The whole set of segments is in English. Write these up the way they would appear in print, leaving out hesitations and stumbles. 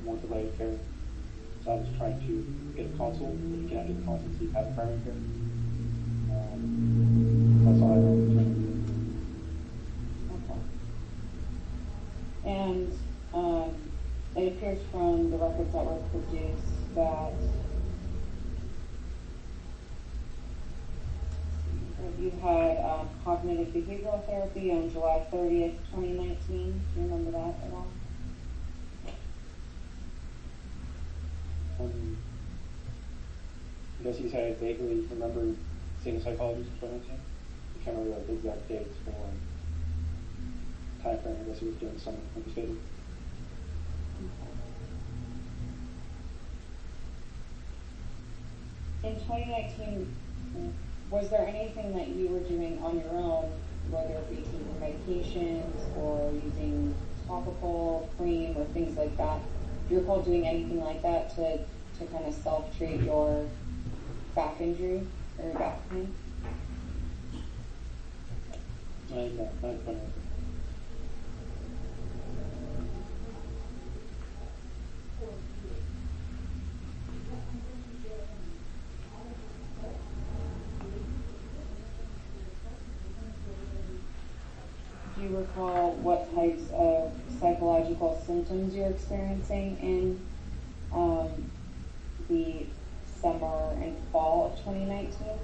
more delayed care. So I was trying to get a consult. If you can't get a consult, so you have primary care. That's all I was trying to do. Okay. And it appears from the records that were produced that you had cognitive behavioral therapy on July 30th, 2019. Do you remember that at all? I guess you said I vaguely remember seeing a psychologist in 2019. I can't remember the exact dates or time frame. I guess it was during the summer, like you stated. In 2019, was there anything that you were doing on your own, whether it be taking medications or using topical cream or things like that? Do you recall doing anything like that to kind of self-treat your back injury or your back pain? No, not funny. Do you recall what types of psychological symptoms you're experiencing in the summer and fall of 2019?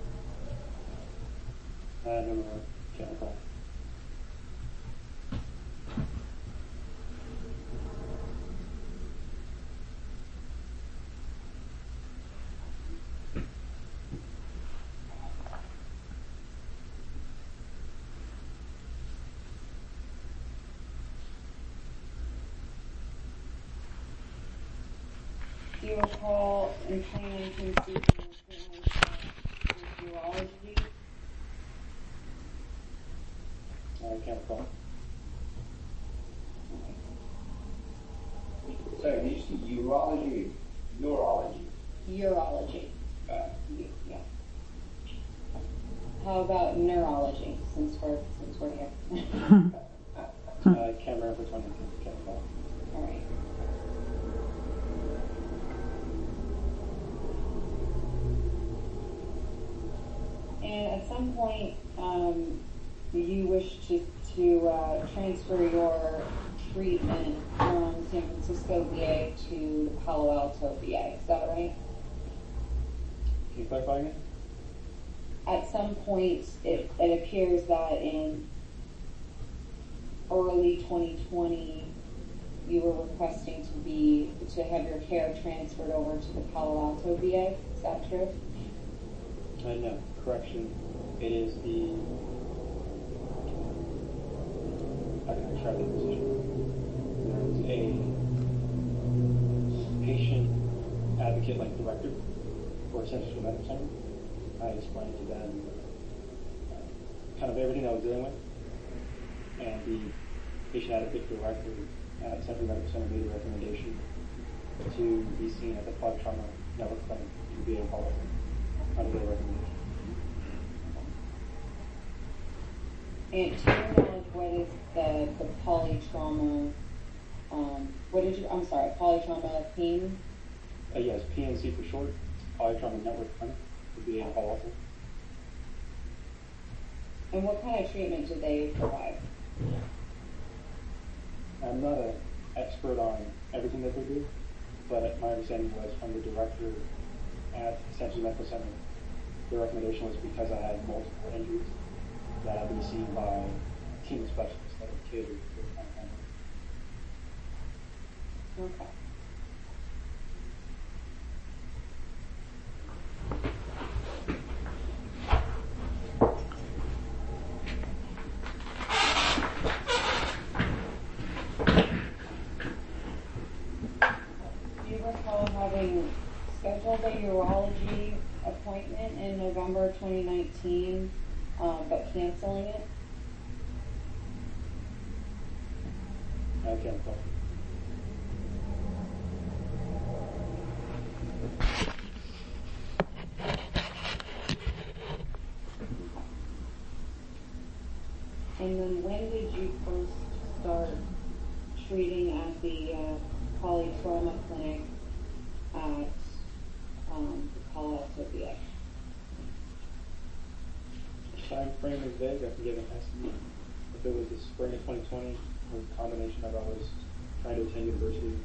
I don't know. Can't recall. Do you recall in 2019 seeing urology? I can't recall. Sorry, did you see urology? Urology. Urology. Yeah. How about neurology, since we're here? I can't remember which one. Can't recall. All right. And at some point, you wish to transfer your treatment from San Francisco VA to Palo Alto VA. Is that right? Can you clarify again? At some point, it appears that in early 2020, you were requesting to have your care transferred over to the Palo Alto VA. Is that true? No, correction. It is the. How can I describe the position? There's a patient advocate, like director, for Central Medical Center. I explained to them kind of everything I was dealing with, and the patient advocate director at Central Medical Center made a recommendation to be seen at the Plug Trauma Network Clinic in VA Palo Alto. Under their recommendation. And to your knowledge, what is the polytrauma? Polytrauma pain? Yes, PNC for short. Polytrauma Network Clinic would be in Palo Alto. And what kind of treatment do they provide? I'm not an expert on everything that they do, but my understanding was from the director at Central Medical Center, the recommendation was because I had multiple injuries that I'd be seen by a team of specialists that are catered for the kind of Okay. Do you recall having scheduled a urology appointment in November 2019, but canceling it? I can't recall. And then when did you first start treating at the polytrauma clinic at Palo Alto VA? Time frame is vague. I can give an estimate. If it was the spring of 2020, it was a combination of I was trying to attend university,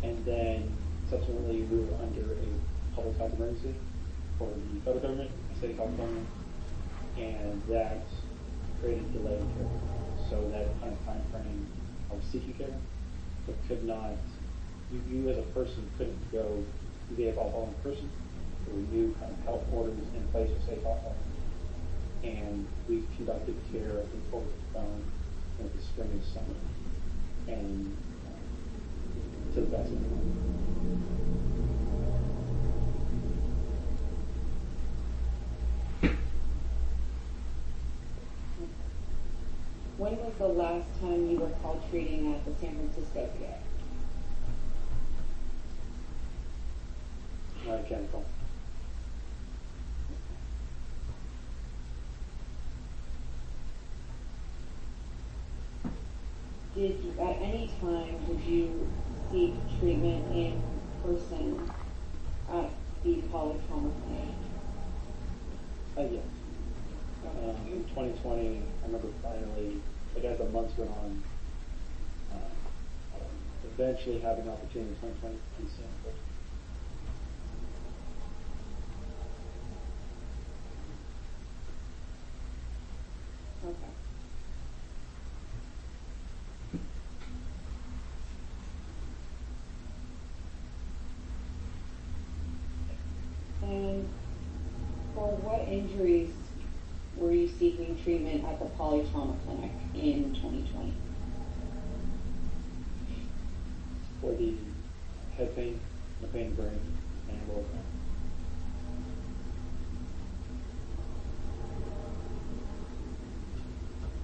and then subsequently we were under a public health emergency for the federal government, the state of California, and that created a delay in care. So that kind of time frame of seeking care, but could not, you as a person couldn't go to VA Buffalo in person. There were new kind of health orders in place for state Buffalo. And we conducted care, I think, over the phone in the spring and summer. And to the best of my When was the last time you were called treating at the San Francisco VA? I can't recall. Did you, at any time, did you seek treatment in person at the polytrauma clinic? Yes. In 2020, I remember finally, like as the months went on, eventually having an opportunity in 2020 in San Francisco. Okay. And for what injuries were you seeking treatment at the polytrauma clinic in 2020? For the head pain, the pain in the brain, and lower back.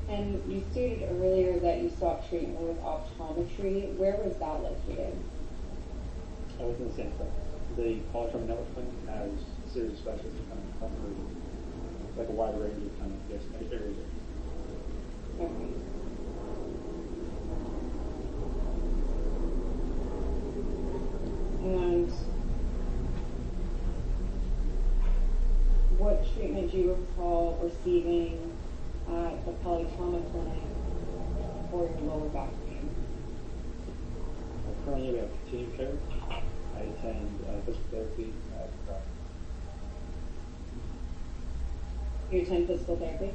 And you stated earlier that you sought treatment with optometry. Where was that located? I was in the same place. The Polytrauma Network Clinic has a series of specialists that kind of cover like a wide range of kind of areas. Okay. And what treatment do you recall receiving at the polytrauma clinic for your lower back pain? Currently, we have continued care. I attend physical therapy. You attend physical therapy?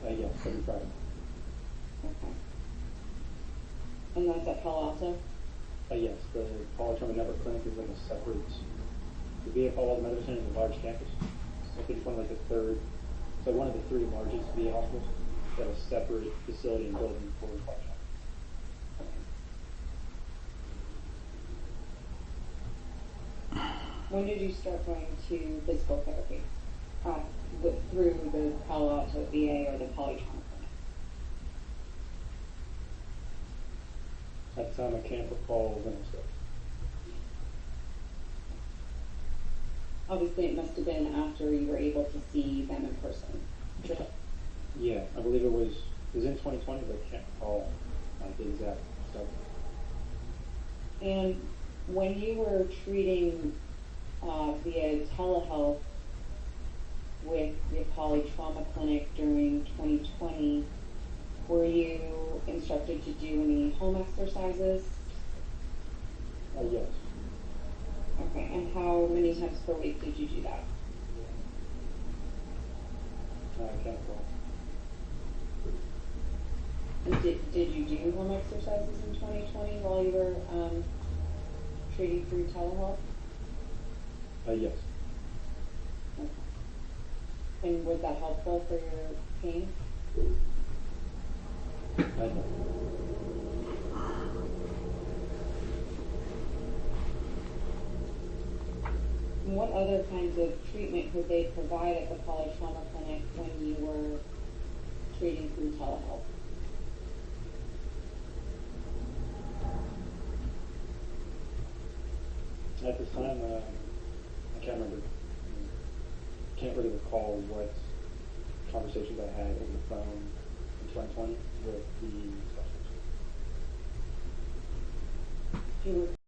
Yes, every Friday. Okay. And that's at Palo Alto? Yes, the Polytrauma Network Clinic is like a separate. The VA Palo Alto Medical Center is a large campus. I think it's one of like the third, so one of the three largest VA hospitals that has a separate facility and building for Polytrauma. When did you start going to physical therapy? Through the Palo Alto VA or the polytrauma clinic? At the time, I can't recall when I started. Obviously, it must have been after you were able to see them in person. Yeah, I believe it was in 2020, but I can't recall the exact start. And when you were treating via telehealth with the polytrauma clinic during 2020, were you instructed to do any home exercises? Yes. Okay, and how many times per week did you do that? I can't recall. And did you do home exercises in 2020 while you were treating through telehealth? Yes. Okay. And was that helpful for your pain? I know. And what other kinds of treatment could they provide at the polytrauma clinic when you were treating through telehealth? At this time, I can't remember. Can't really recall what conversations I had over the phone in 2020 with the specialist. you were